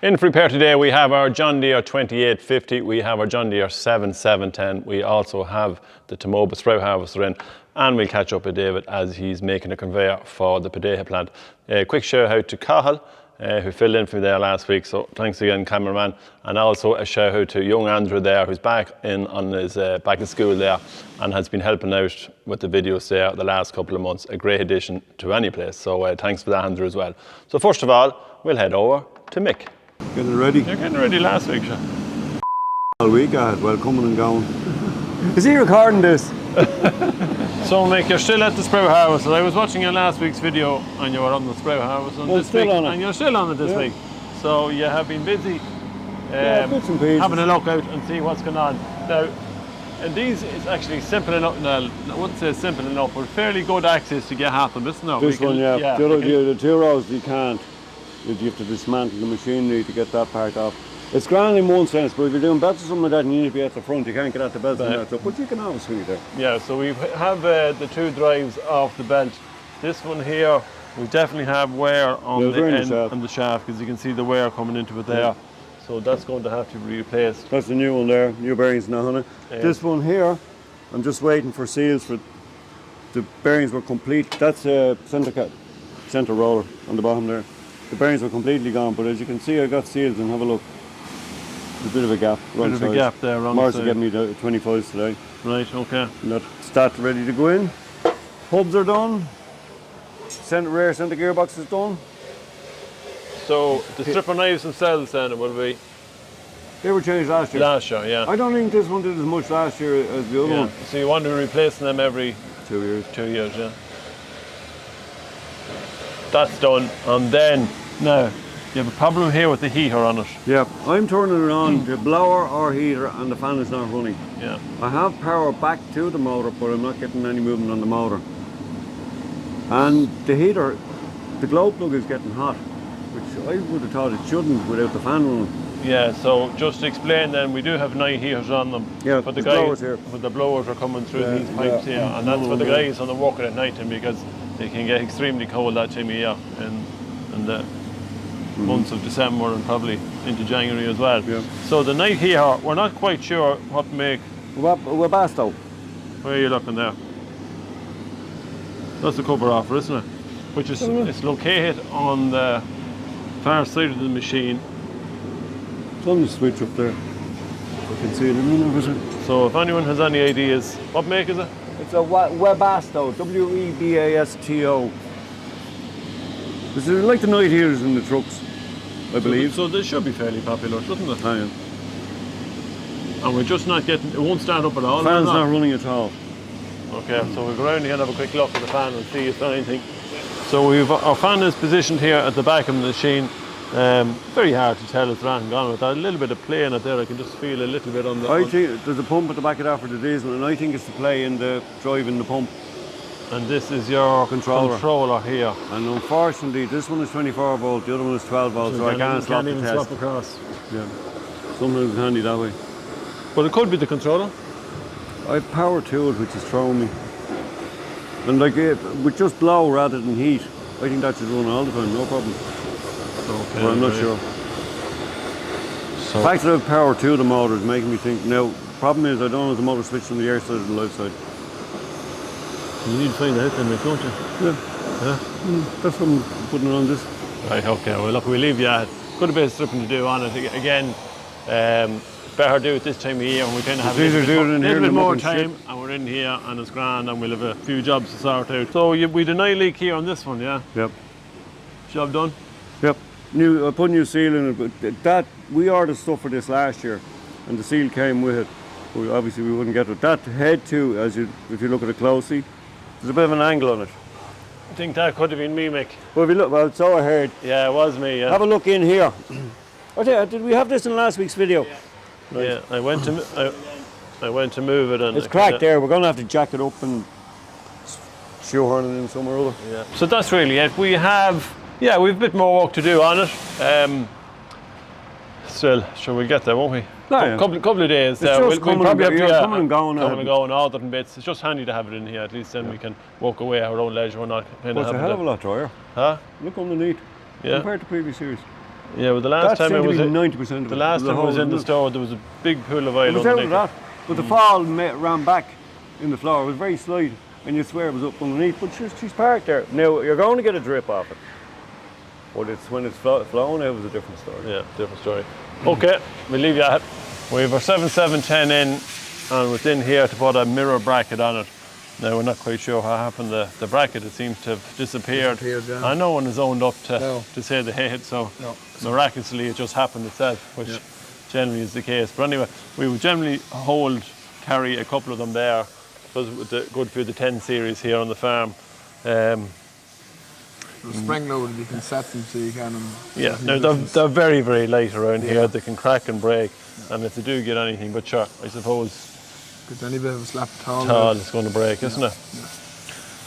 In for repair today, we have our John Deere 2850, we have our John Deere 7710, we also have the Tumoba Sprout Harvester in, and we'll catch up with David as he's making a conveyor for the Potato plant. Quick shout out to Cahill, who filled in for me there last week, so thanks again, cameraman. And also a shout out to young Andrew there, who's back in on his back in school there and has been helping out with the videos there the last couple of months. A great addition to any place, so thanks for that, Andrew, as well. So first of all, we'll head over to Mick. Getting ready? You're getting ready last week, sure. All week I had, well, coming and going. Is he recording this? So Mick, you're still at the Sprout Harvester. I was watching your last week's video and you were on the Sprout Harvester Well, this week, on it. and you're still on it this week. So you have been busy bits and pieces. having a look out and see what's going on. Now, and these is actually simple enough, no, I wouldn't say simple enough, but fairly good access to get half of this now. This one, yeah. The two rows you can't. You have to dismantle the machinery to get that part off. It's grand in one sense, but if you're doing belts or something like that and you need to be at the front, you can't get at the belts and that stuff, but you can always swing it there. Yeah, so we have the two drives off the belt. This one here, we definitely have wear on the end and the shaft, because you can see the wear coming into it there. Yeah. So that's going to have to be replaced. That's the new one there, new bearings now on it. This one here, I'm just waiting for seals for the bearings were complete. That's a center roller on the bottom there. The bearings were completely gone, but as you can see, I got seals and have a look. There's a bit of a gap. Bit of a gap there, wrong Mars side. will get me the 25s today. Right, okay. And that start ready to go in. Hubs are done. Rear center gearbox is done. So the stripper knives themselves then it will be? They were changed last year. Last year, yeah. I don't think this one did as much last year as the other one. So you want to be replacing them every 2 years. 2 years, yeah. That's done, and then now you have a problem here with the heater on it. Yeah, I'm turning it on, the blower or heater, and the fan is not running. Yeah. I have power back to the motor, but I'm not getting any movement on the motor. And the heater, the glow plug is getting hot, which I would have thought it shouldn't without the fan running. Yeah, so just to explain then, we do have night heaters on them. Yeah, but the blowers here. But the blowers are coming through these pipes here, and that's for the guys on the working at night time, because they can get extremely cold that time of year in the months of December and probably into January as well. Yeah. So the night heater, we're not quite sure what make. Webasto. Where are you looking there? That's the cover offer, isn't it? Which is it's located on the far side of the machine. It's on the switch up there. I can see it in a minute. So if anyone has any ideas, what make is it? It's a Webasto, W-E-B-A-S-T-O. This is like the night heaters in the trucks, I believe. So this should be fairly popular, shouldn't it? Oh, yeah. And we're just not getting, it won't stand up at all. The fan's not running at all. Okay, so we'll go around here and have a quick look at the fan and see if there's anything. So our fan is positioned here at the back of the machine. Very hard to tell if there's anything gone with that. A little bit of play in it there, I can just feel a little bit on the... I think there's a pump at the back of that for the diesel, and I think it's the play in the drive in the pump. And this is your controller here. And unfortunately, this one is 24 volt, the other one is 12 volt, so I can't swap the test. Swap across. Yeah. Sometimes it's handy that way. But it could be the controller. I have power to it, which is throwing me. And like with just blow rather than heat, I think that should run all the time, no problem. Okay, but I'm not sure. So the fact that I have power to the motor is making me think, now, the problem is I don't have the motor switched from the air side to the live side. You need to find out then, don't you? Yeah. Yeah? That's what I'm putting it on this. Right, okay, well look, we'll leave you at got a bit of stripping to do on it. Again, better do it this time of year when we kind of have a little bit more time and we're in here and it's grand and we'll have a few jobs to sort out. So we had an eye leak here on this one, yeah? Yep. Job done? Yep. I put new seal in it, but we ordered stuff for this last year and the seal came with it. Obviously we wouldn't get it. That head too, if you look at it closely, there's a bit of an angle on it. I think that could have been me, Mick. Well, if you look, well, so I heard. Yeah, it was me, yeah. Have a look in here. Did we have this in last week's video? Yeah. Right. Yeah, I went to move it and... It's cracked there, we're going to have to jack it up and shoehorn it in somewhere or other. Yeah. So that's really it. We have a bit more work to do on it. Still, sure we'll get there, won't we? Couple of days. We'll probably have to coming and going. Coming and going, all different bits. It's just handy to have it in here. At least then we can walk away at our own leisure. We're not kind of. It's a hell of a lot drier. Huh? Look underneath. Yeah. Compared to previous years. Yeah, well, the last That time it seemed was to be 90% of the it. last was a time it was hole, in the wasn't it? store, there was a big pool of oil It was out underneath of that, but the fall ran back in the floor. It was very slight, and you swear it was up underneath. But she's parked there. Now you're going to get a drip off it, but it's when it's flowing, it was a different story. Yeah, different story. Okay, we'll leave you at it. We have our 7710 in, and within here to put a mirror bracket on it. Now we're not quite sure what happened. The bracket, it seems to have disappeared. Yeah. And no one is owned up to No. say they hate, so No. miraculously it just happened itself, which generally is the case. But anyway, we would generally carry a couple of them there, because with the good few of the 10 series here on the farm. The spring loaded, you can set them so you can. Yeah, now they're very, very light around here. They can crack and break, and if they do get anything, but sure, I suppose Get any bit of a slap tall is going to break, isn't it?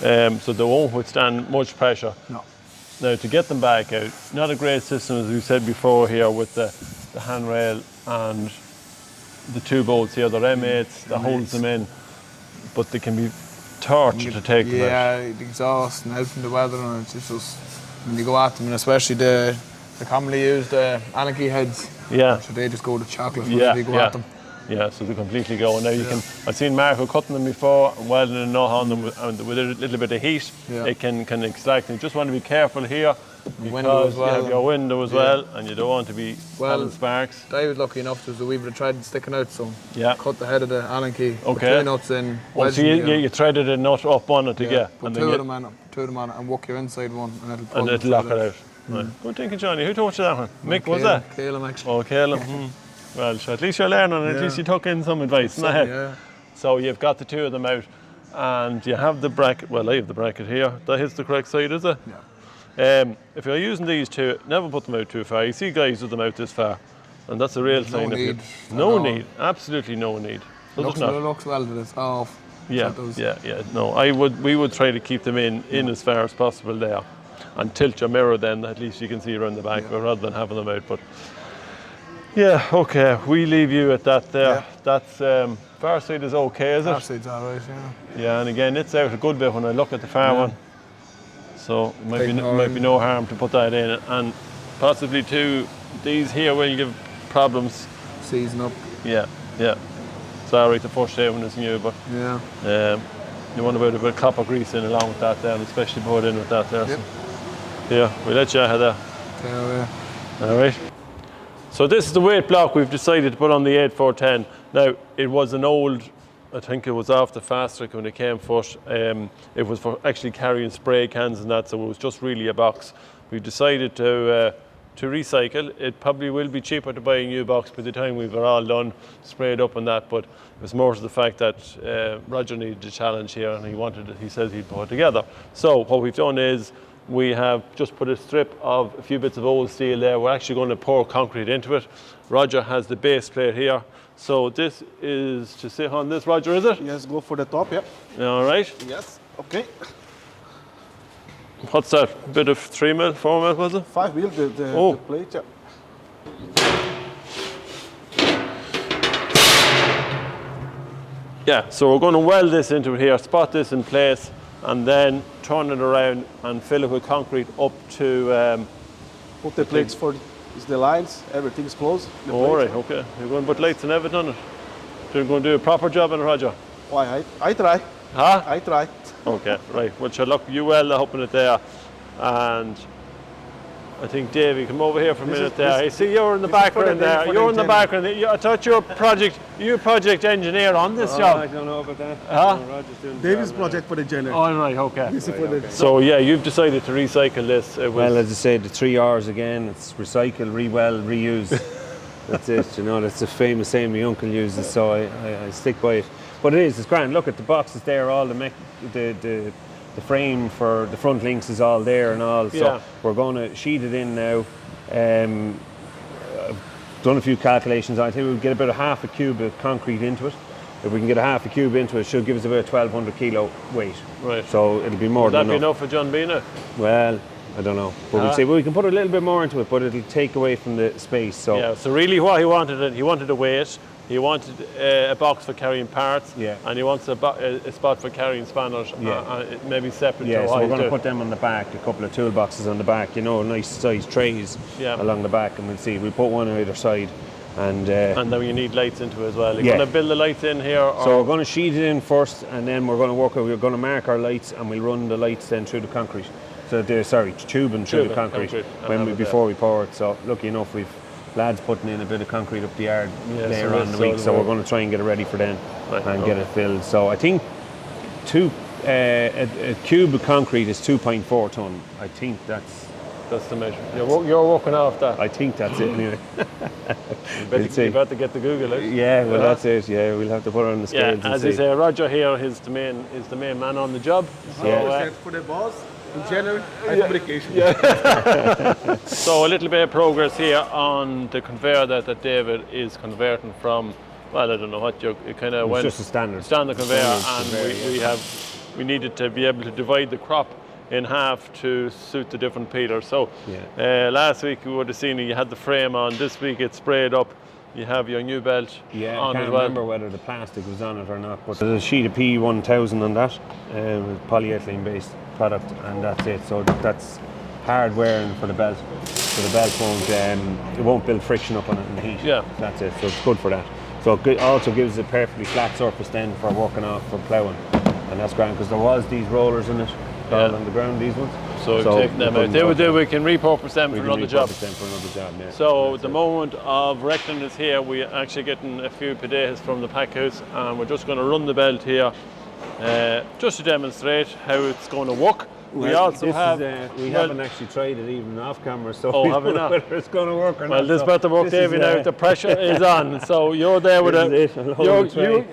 Yeah. So they won't withstand much pressure. No. Now to get them back out, not a great system as we said before here with the handrail and the two bolts here. They're M8s that holds them in, but they can be torture to take them out. Yeah, the exhaust and out in the weather, and it's just when you go at them, and especially the commonly used Allen key heads. Yeah. So they just go to chocolate Yeah, when you go at them. Yeah, so they completely go. Now you can. I've seen Marco cutting them before and welding a nut on them with a little bit of heat. Yeah. It can extract. You just want to be careful here window because as you well. have your window as well, and you don't want to be having sparks. I was lucky enough there was a wee bit of thread sticking out, so cut the head of the Allen key. Okay. Put 2 nuts in. Well, so you threaded a nut up on it to get, Put and two of them on it and work your inside one, and it'll lock it out. Right. Good thinking, Johnny. Who taught you that one? Mick, was that? Caleb, actually. Oh, Caleb. Well, sure, at least you're learning, and at least you took in some advice. Yeah. So you've got the two of them out, and you have the bracket. Well, I have the bracket here. That hits the correct side, is it? Yeah. If you're using these two, never put them out too far. You see guys with them out this far, and that's a real sign of need. No need, absolutely no need. Looks well that it's off. Yeah. No, we would try to keep them in as far as possible there, and tilt your mirror. Then at least you can see around the back, rather than having them out. But yeah, okay, we leave you at that there. Yeah. That's far side is okay, is it? Far side's all right, yeah. Yeah, and again, it's out a good bit when I look at the far one. So it might be no harm to put that in, and possibly too, these here will give problems. Season up. Yeah. Sorry, the first day when it's new, but you want to put a bit of copper grease in along with that there, and especially put it in with that there. Yep. So, yeah, we'll let you have that. All right. So this is the weight block we've decided to put on the 8410. Now, it was an old, I think it was off the fast track when it came first. It was for actually carrying spray cans and that, so it was just really a box. We've decided to recycle. It probably will be cheaper to buy a new box by the time we've all done, sprayed up and that, but it was more to the fact that Roger needed a challenge here, and he said he'd put it together. So what we've done is, we have just put a strip of a few bits of old steel there. We're actually going to pour concrete into it. Roger has the base plate here. So this is to sit on this, Roger, is it? Yes, go for the top, yep. All right. Yes, okay. What's that? Bit of 3 mil, 4 mil, was it? 5 mil, the plate, yeah. Yeah, so we're going to weld this into it here, spot this in place, and then turn it around and fill it with concrete up to... Put the plates for the lines, everything's closed. All right, okay. You're going to put lights and everything on it? You're going to do a proper job on it, Roger? Why, I try. Huh? I try. Okay, right. Well, sure, look, you weld up in it there, and I think, Dave, you come over here for a minute there. I see you're in the background there. You're in the background. I thought you're project engineer on this job. I don't know about that. Huh? David's project for the generator. All right, okay. Okay. So, yeah, you've decided to recycle this. Well, as I said, the 3 R's again. It's recycle, re-weld, reuse. That's it, you know, that's the famous saying my uncle uses, so I stick by it. But it's grand. Look at the boxes there, all the frame for the front links is all there and all, so we're going to sheet it in now. I've done a few calculations. I think we'll get about a half a cube of concrete into it. If we can get a half a cube into it, it should give us about 1,200 kilo weight. Right. So it'll be more than Would that be enough. enough for John Bina? Well, I don't know, but we'll see. Well, we can put a little bit more into it, but it'll take away from the space. So yeah. So really, what he wanted a weight, He wanted a box for carrying parts, Yeah. and he wants a spot for carrying spanners, Yeah. maybe separate Yeah, to so what we're he's going to doing. put them on the back, a couple of toolboxes on the back, you know, nice size trays Yeah. along the back, and we'll see. We'll put one on either side. And And then you need lights into it as well. You're Yeah. going to build the lights in here? Or? so we're going to sheet it in first, and then we're going to mark our lights, and we'll run the lights then through the concrete. So tubing through the concrete before we pour it. So lucky enough, we've lads putting in a bit of concrete up the yard later on in the week, so we're going to try and get it ready for then and get it filled. So I think a cube of concrete is 2.4 ton. I think that's the measure. You're working off that. I think that's it anyway. You better get the Google it. Yeah, well that's it. Yeah, we'll have to put it on the scales. Yeah, as you say, Roger here is the main man on the job. So, 100% for the boss. In January, fabrication. So a little bit of progress here on the conveyor that David is converting from. Well, I don't know what you kind of went. Just a standard conveyor, and we needed to be able to divide the crop in half to suit the different peelers. So last week you would have seen you had the frame on. This week it's sprayed up. You have your new belt on I as can't well. remember whether the plastic was on it or not, but there's a sheet of P1000 on that, polyethylene based product, and that's it. So that's hard wearing for the belt. So the belt won't build friction up on it in the heat. Yeah. That's it. So it's good for that. So it also gives a perfectly flat surface then for working off, for ploughing, and that's grand because there was these rollers in it on the ground, these ones. So taking them out. We can repurpose them for another job. Yeah. So the moment of reckoning is here. We're actually getting a few pedeas from the pack house, and we're just going to run the belt here just to demonstrate how it's going to work. We also have. We haven't actually tried it even off camera, so Oh, we have we don't know not? whether it's going to work or not. Well, this better work, Davey. Now the pressure is on. So you're there with you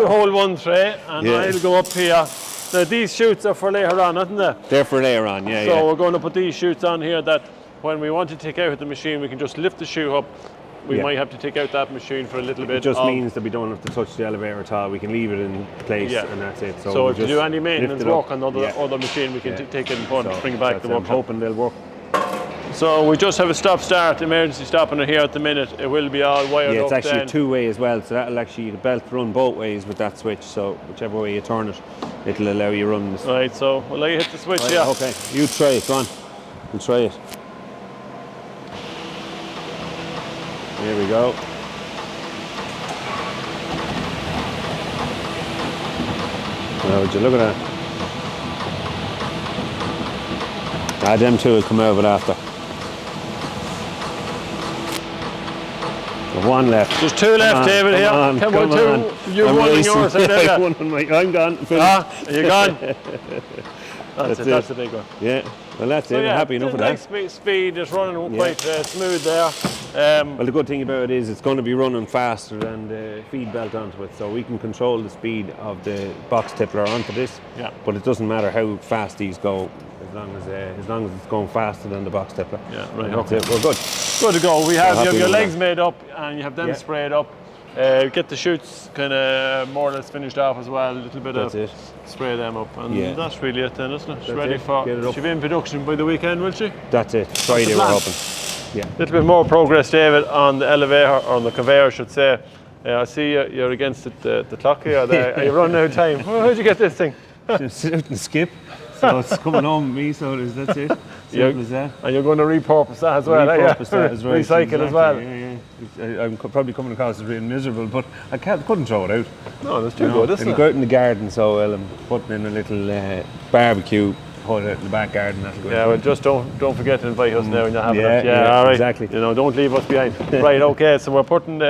hold one tray, and I'll go up here. Now these chutes are for later on, aren't they? They're for later on, So we're going to put these chutes on here that when we want to take out the machine, we can just lift the chute up. We might have to take out that machine for a little bit. It just means that we don't have to touch the elevator at all. We can leave it in place, and that's it. So if you do any maintenance work on other machine, we can take it and bring it back to the workshop. I'm hoping they'll work. So we just have a stop-start emergency stopping it here at the minute. It will be all wired up. Yeah, it's actually then. a two-way as well, so that'll actually the belt run both ways with that switch. So whichever way you turn it, it'll allow you run this. Right. So will I hit the switch? Right, yeah. Okay. You try it. Go on. We'll try it. Here we go. Now, would you look at that? Them two will come out of it after. There's one left. There's two left, David. Here. Come on, two. You're one and yours. I'm gone. Are you gone? That's the big one. Yeah. Well, that's it. I'm happy enough with that. Nice speed. It's running quite smooth there. Well, the good thing about it is it's going to be running faster than the feed belt onto it, so we can control the speed of the box tippler onto this. Yeah. But it doesn't matter how fast these go, as long as it's going faster than the box tippler. Yeah, right. Okay. We're good. Good to go. You have your legs that. made up, and you have them sprayed up. Get the chutes kind of more or less finished off as well. A little bit spray them up, and that's really it then, isn't it? She's ready for. She'll be in production by the weekend, will she? That's it. Friday we're hoping. Yeah. A little bit more progress, David, on the elevator, or on the conveyor, I should say. I see you're against the clock here. Are you running out of time? How'd you get this thing? Just sit out and skip. So it's coming home with me, so that's it. Simple as that. And you're going to repurpose that as well, Repurpose that as well. Recycle as well. Yeah. I'm probably coming across as being miserable, but I couldn't throw it out. No, that's too good, isn't it? It'll go out in the garden, so I'm putting in a little barbecue. Hold it in the back garden. That'll go. Yeah, well, just don't forget to invite us now when you're having it. Yeah, all right. Exactly. Don't leave us behind. Right, okay. So we're putting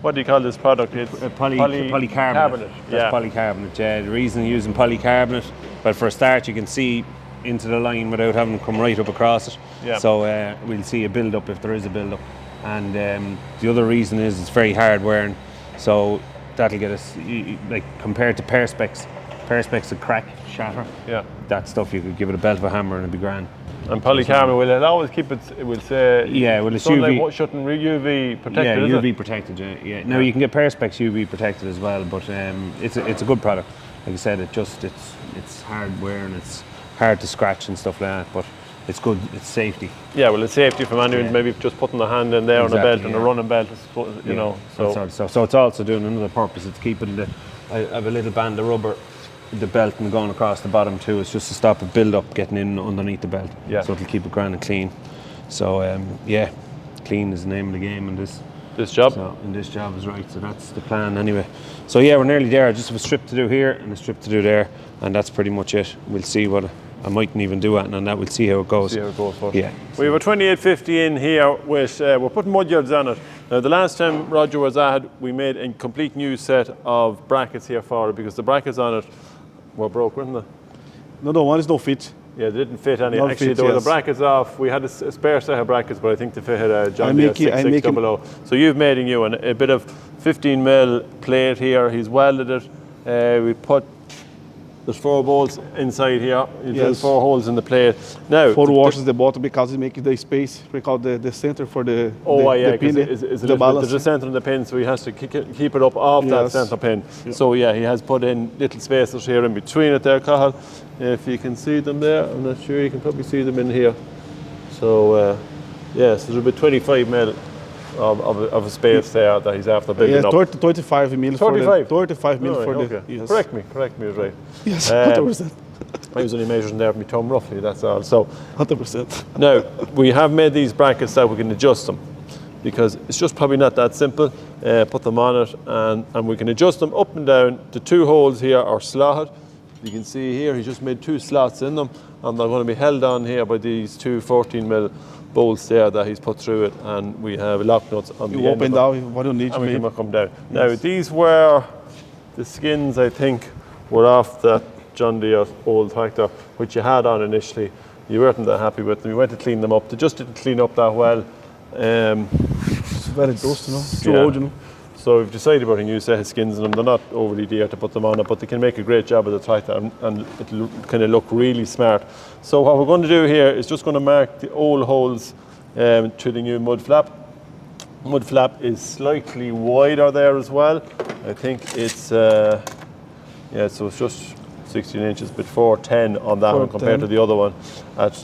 what do you call this product? It's polycarbonate. That's polycarbonate. Yeah. The reason using polycarbonate, well, for a start, you can see into the line without having to come right up across it. Yeah. So we'll see a build up if there is a build up. And the other reason is it's very hard wearing, so that'll get us like compared to perspex. Perspex will crack, shatter. Yeah. That stuff you could give it a belt of a hammer and it'd be grand. And polycarbonate, will it always keep it? It will say. Yeah, well, it's sunlight UV. Shouldn't UV protected. Yeah, is UV it? protected. Yeah. Now you can get perspex UV protected as well, but it's a good product. Like I said, it's hard wear and it's hard to scratch and stuff like that. But it's good. It's safety. Yeah, well, it's safety for anyone, Yeah. maybe just putting the hand in there on a Exactly, belt and a yeah. running belt, you know. that So sort of stuff. So it's also doing another purpose. It's keeping I have a little band of rubber, the belt, and going across the bottom too. It's just to stop a build up getting in underneath the belt. Yeah. So it'll keep it grand and clean. So yeah, clean is the name of the game in this. this job. So in this job is right. So that's the plan anyway. So yeah, we're nearly there. I just have a strip to do here and a strip to do there, and that's pretty much it. We'll see what I mightn't even do it, and that we'll see how it goes. See how it goes first. Yeah. We have a 2850 in here with, we're putting mudguards on it. Now the last time Roger was at, we made a complete new set of brackets here for it because the brackets on it were broke, weren't they? No, the one is no fit. Yeah, they didn't fit any. Not Actually, fit, there were yes. the brackets off. We had a spare set of brackets, but I think they fit a John I Deere make it- I 6600. So you've made a new one, a bit of 15 mil plate here. He's welded it. We put, there's 4 bolts inside here. You drill Yes. 4 holes in the plate. Now, 4 washers the bottom because it makes the space, we call the center for the yeah, pin, because it's the balance. there's a centre in the pin, so he has to keep it up off that Yes. centre pin. So yeah, he has put in little spaces here in between it there, Cathal. If you can see them there, I'm not sure, you can probably see them in here. So yeah, so there's about 25 mil of a space there that he's after building Yeah, up. 35 mil 35? 35 mil All for right, the, okay. yes. Correct me, right. Yes, Um, 100%. I was only measuring there with my thumb roughly, that's all. So 100%. now, we have made these brackets that we can adjust them because it's just probably not that simple. Put them on it and we can adjust them up and down. The 2 holes here are slotted. You can see here, he's just made 2 slots in them and they're going to be held on here by these 2 14 mil bolts there that he's put through it, and we have lock nuts on the You end open of them, down what you need to and we make. can come down. Now, these were the skins, I think, were off that John Deere old tractor, which you had on initially. You weren't that happy with them. You went to clean them up. They just didn't clean up that well. It's very dust, you know. Too Yeah. old, you know. So we've decided about a new set of skins in them. They're not overly dear to put them on it, but they can make a great job of the tractor and it'll kind of look really smart. So what we're going to do here is just going to mark the old holes to the new mud flap. Mud flap is slightly wider there as well. I think it's, yeah, so it's just 16 inches, but 410 on that one compared to the other one at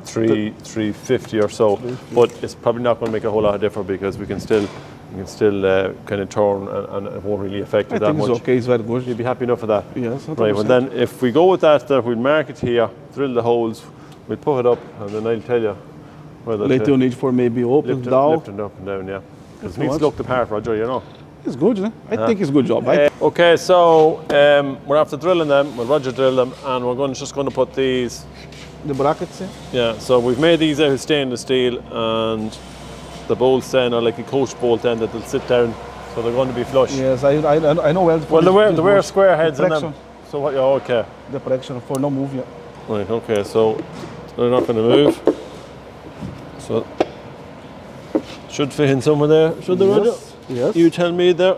350 or so. But it's probably not going to make a whole lot of difference because we can still kind of turn and it won't really affect it I that think much. it's okay, it's very good. You'd be happy enough for that? Yes, 100%. Right, well then if we go with that, we'll mark it here, drill the holes, we'll put it up and then I'll tell you whether Later to you need for maybe open, lift down. it up and down, yeah. Because it so needs to much. look the part, Roger, you know. It's good, you know. I think it's a good job. Okay, so we're after drilling them, we'll Roger drill them, and we're just going to put these, The brackets, yeah, so we've made these out of stainless steel, and the bolts then are like a coach bolt then that they'll sit down, so they're going to be flush. yes, I know well. Well, they wear square heads in them. Traction. So what, oh, okay. The protection for no move, yeah. Right, okay, so they're not going to move. So, should fit in somewhere there, should they, Roger? Yes. You tell me there.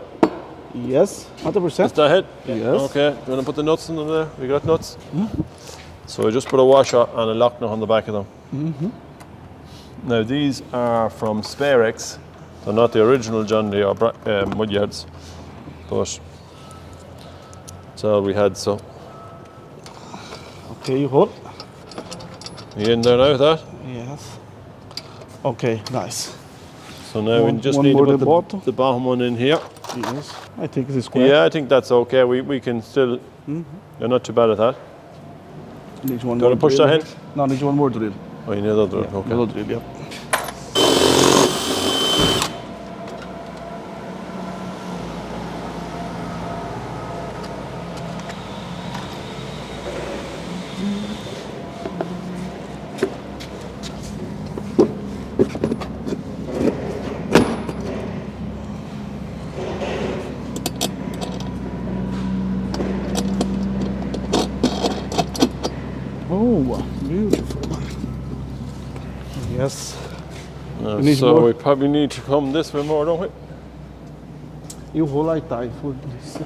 Yes, 100%. Is that it? Yes. Okay, do you want to put the nuts in them there? We got nuts? So I just put a washer and a lock nut on the back of them. Now these are from Sparex. They're not the original John Deere mudguards, but that's all we had, so. Okay, you hold. You in there now with that? Yes. Okay, nice. So now we just one need more to the put bottom. the bottom one in here. Yes. I think it's square. Yeah, I think that's okay. We can still, you're not too bad at that. Needs one Do you more want to push drill. that in? No, needs one more drill. Oh, you need another one, okay. Another drill, yeah. Oh, beautiful. Yes. No, We need so more. we probably need to come this way more, don't we? You hold like that for this.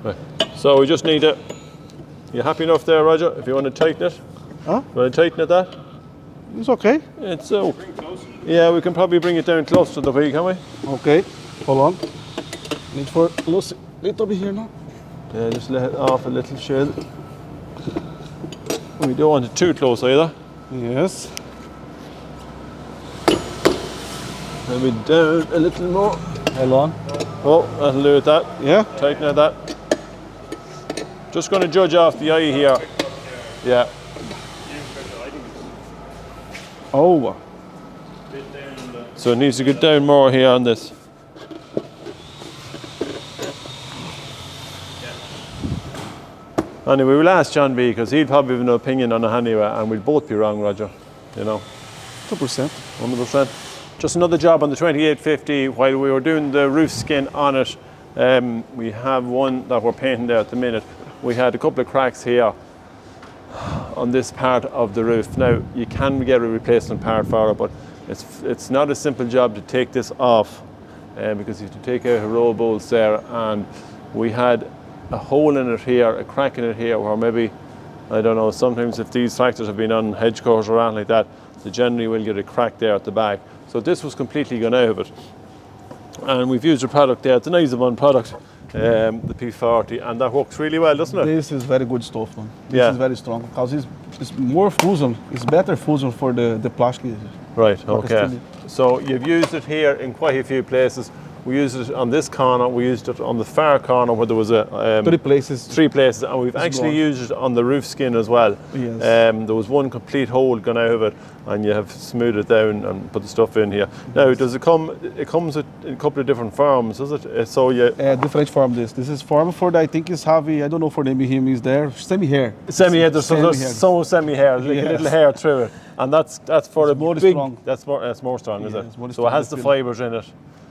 Right. So we just need it. You happy enough there, Roger? If you want to tighten it? Huh? You want to tighten it that? It's okay. It's so. Yeah, we can probably bring it down close to the wheel, can we? Okay. Hold on. Need for little bit here now. Just let it off a little shed. We don't want it too close either. Yes. Maybe down a little more. Hold on. Oh, that'll do it that. Yeah. Tighten it that. Just going to judge off the eye here. Yeah. Over. So it needs to get down more here on this. Anyway, we'll ask John B because he'd probably have an opinion on it anyway, and we'll both be wrong, Roger. You know. 2%. 100%. Just another job on the 2850. While we were doing the roof skin on it, we have one that we're painting there at the minute. We had a couple of cracks here on this part of the roof. Now, you can get a replacement part for it, but it's not a simple job to take this off because you have to take out a row of bolts there, and we had a hole in it here, a crack in it here, where maybe, I don't know, sometimes if these tractors have been on hedge course or anything like that, they generally will get a crack there at the back. So this was completely gone out of it. And we've used a product there, it's a nice one product, the P40, and that works really well, doesn't it? This is very good stuff, man. This Yeah. is very strong because it's more fusion. It's better fusion for the plastic. Right, okay. steel. So you've used it here in quite a few places. We used it on this corner, we used it on the far corner where there was a 3 places. 3 places, and we've It's actually gone. used it on the roof skin as well. Yes. There was one complete hole gone out of it, and you have smoothed it down and put the stuff in here. Now, does it come? It comes in a couple of different forms, does it? So you Different form this. This is form for the, I think it's heavy, I don't know for the him is there. Semi-hair. semi-hair. There's so semi-hair, like a Yes. little hair through it, and that's for the more big. strong. That's more strong, is Yeah, it? it's more So strong, it has the the feel. fibres in it,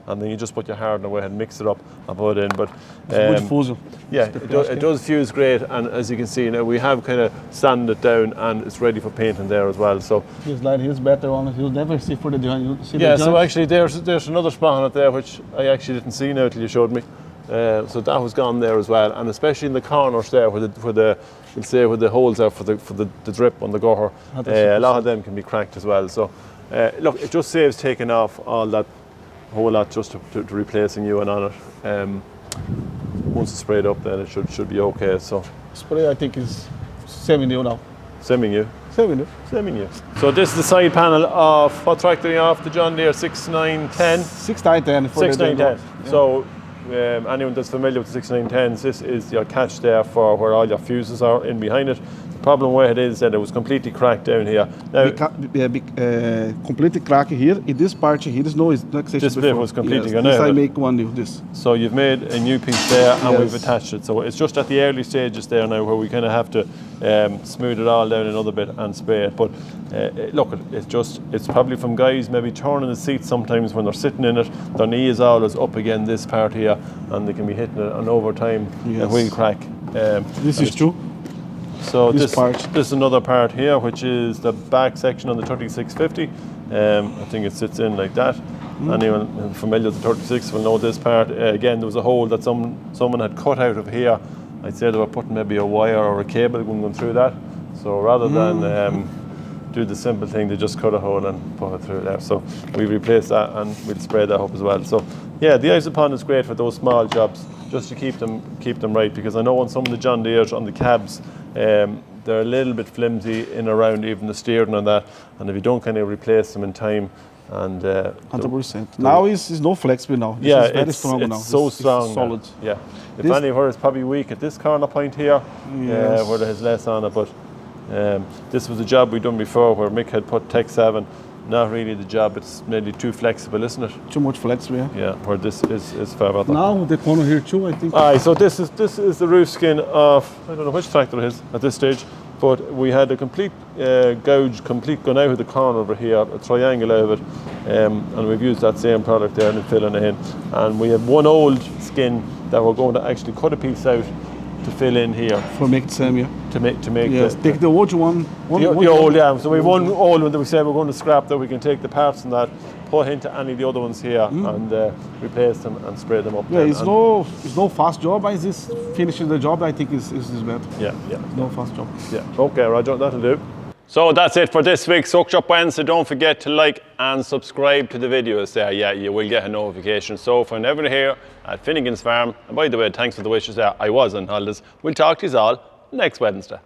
and then you just put your hardener away and mix it up and put it in. But Good fusion. yeah, The it does fuse great, and as you can see now, we have kind of sanded it down, and it's ready for painting there as well. So This line here's better on. You'll never see for the joint. You see yeah, the so joint? actually there's another spot on it there which I actually didn't see now till you showed me. So that was gone there as well, and especially in the corners there where the holes are for the drip on the gutter, a lot of them can be cracked as well. So look, it just saves taking off all that whole lot just to replace a new one on it. Once it's sprayed up, then it should be okay. So Spray I think is semi-new now. semi-new. Semi-new. Semi-new. So this is the side panel of what tractor are you off? The John Deere 6910. 6910 for the 6910. So anyone that's familiar with the 6910s, this is your catch there for where all your fuses are in behind it. The problem with it is that it was completely cracked down here. Now, completely crack here. In this part here, there's no extension. This bit was completely gone This out. I make one new. This. so you've made a new piece there, and we've Yes. attached it. So it's just at the early stages there now where we kind of have to smooth it all down another bit and spray it. But look, it's probably from guys maybe turning the seat sometimes when they're sitting in it. Their knee is always up again this part here, and they can be hitting it, and over time it Yes. will crack. This is true. So This part. this is another part here, which is the back section on the 3650. I think it sits in like that. Anyone familiar with the 36 will know this part. Again, there was a hole that someone had cut out of here. I'd say they were putting maybe a wire or a cable going through that. So rather than do the simple thing, they just cut a hole and put it through there. So we replaced that, and we'll spray that up as well. So yeah, the Eyes Upon is great for those small jobs, just to keep them right, because I know on some of the John Deeres on the cabs, they're a little bit flimsy in around even the steering and that, and if you don't kind of replace them in time, and 100%. Now it's no flexible now. This yeah, is very it's strong now. so It's strong now. solid. Yeah, if This- anywhere it's probably weak at this corner point here, Yes. where there's less on it. But this was a job we done before where Mick had put Tech 7. Not really the job. It's maybe too flexible, isn't it? Too much flexible. Yeah. Yeah, where this is far better. Now the corner here too, I think. Aye, so this is the roof skin of, I don't know which tractor it is at this stage, but we had a complete gouge, gone out of the corner over here, a triangle out of it, and we've used that same product there and filling it in. And we have one old skin that we're going to actually cut a piece out to fill in here For make it same, yeah. to make Yes. the Take the old one. the old, yeah. So we have one old one that we said we're going to scrap, that we can take the parts and that, put into any of the other ones here and replace them and spray them up. Yeah, then. it's And- no fast job. But it's finishing the job. I think is better. Yeah, yeah. No fast job. Yeah, okay, Roger, that'll do. So that's it for this week's Hooked Up Wednesday. Don't forget to like and subscribe to the videos there. Yeah, you will get a notification. So for whenever here at Finnegan's Farm, and by the way, thanks for the wishes there. I was on holidays. We'll talk to you all next Wednesday.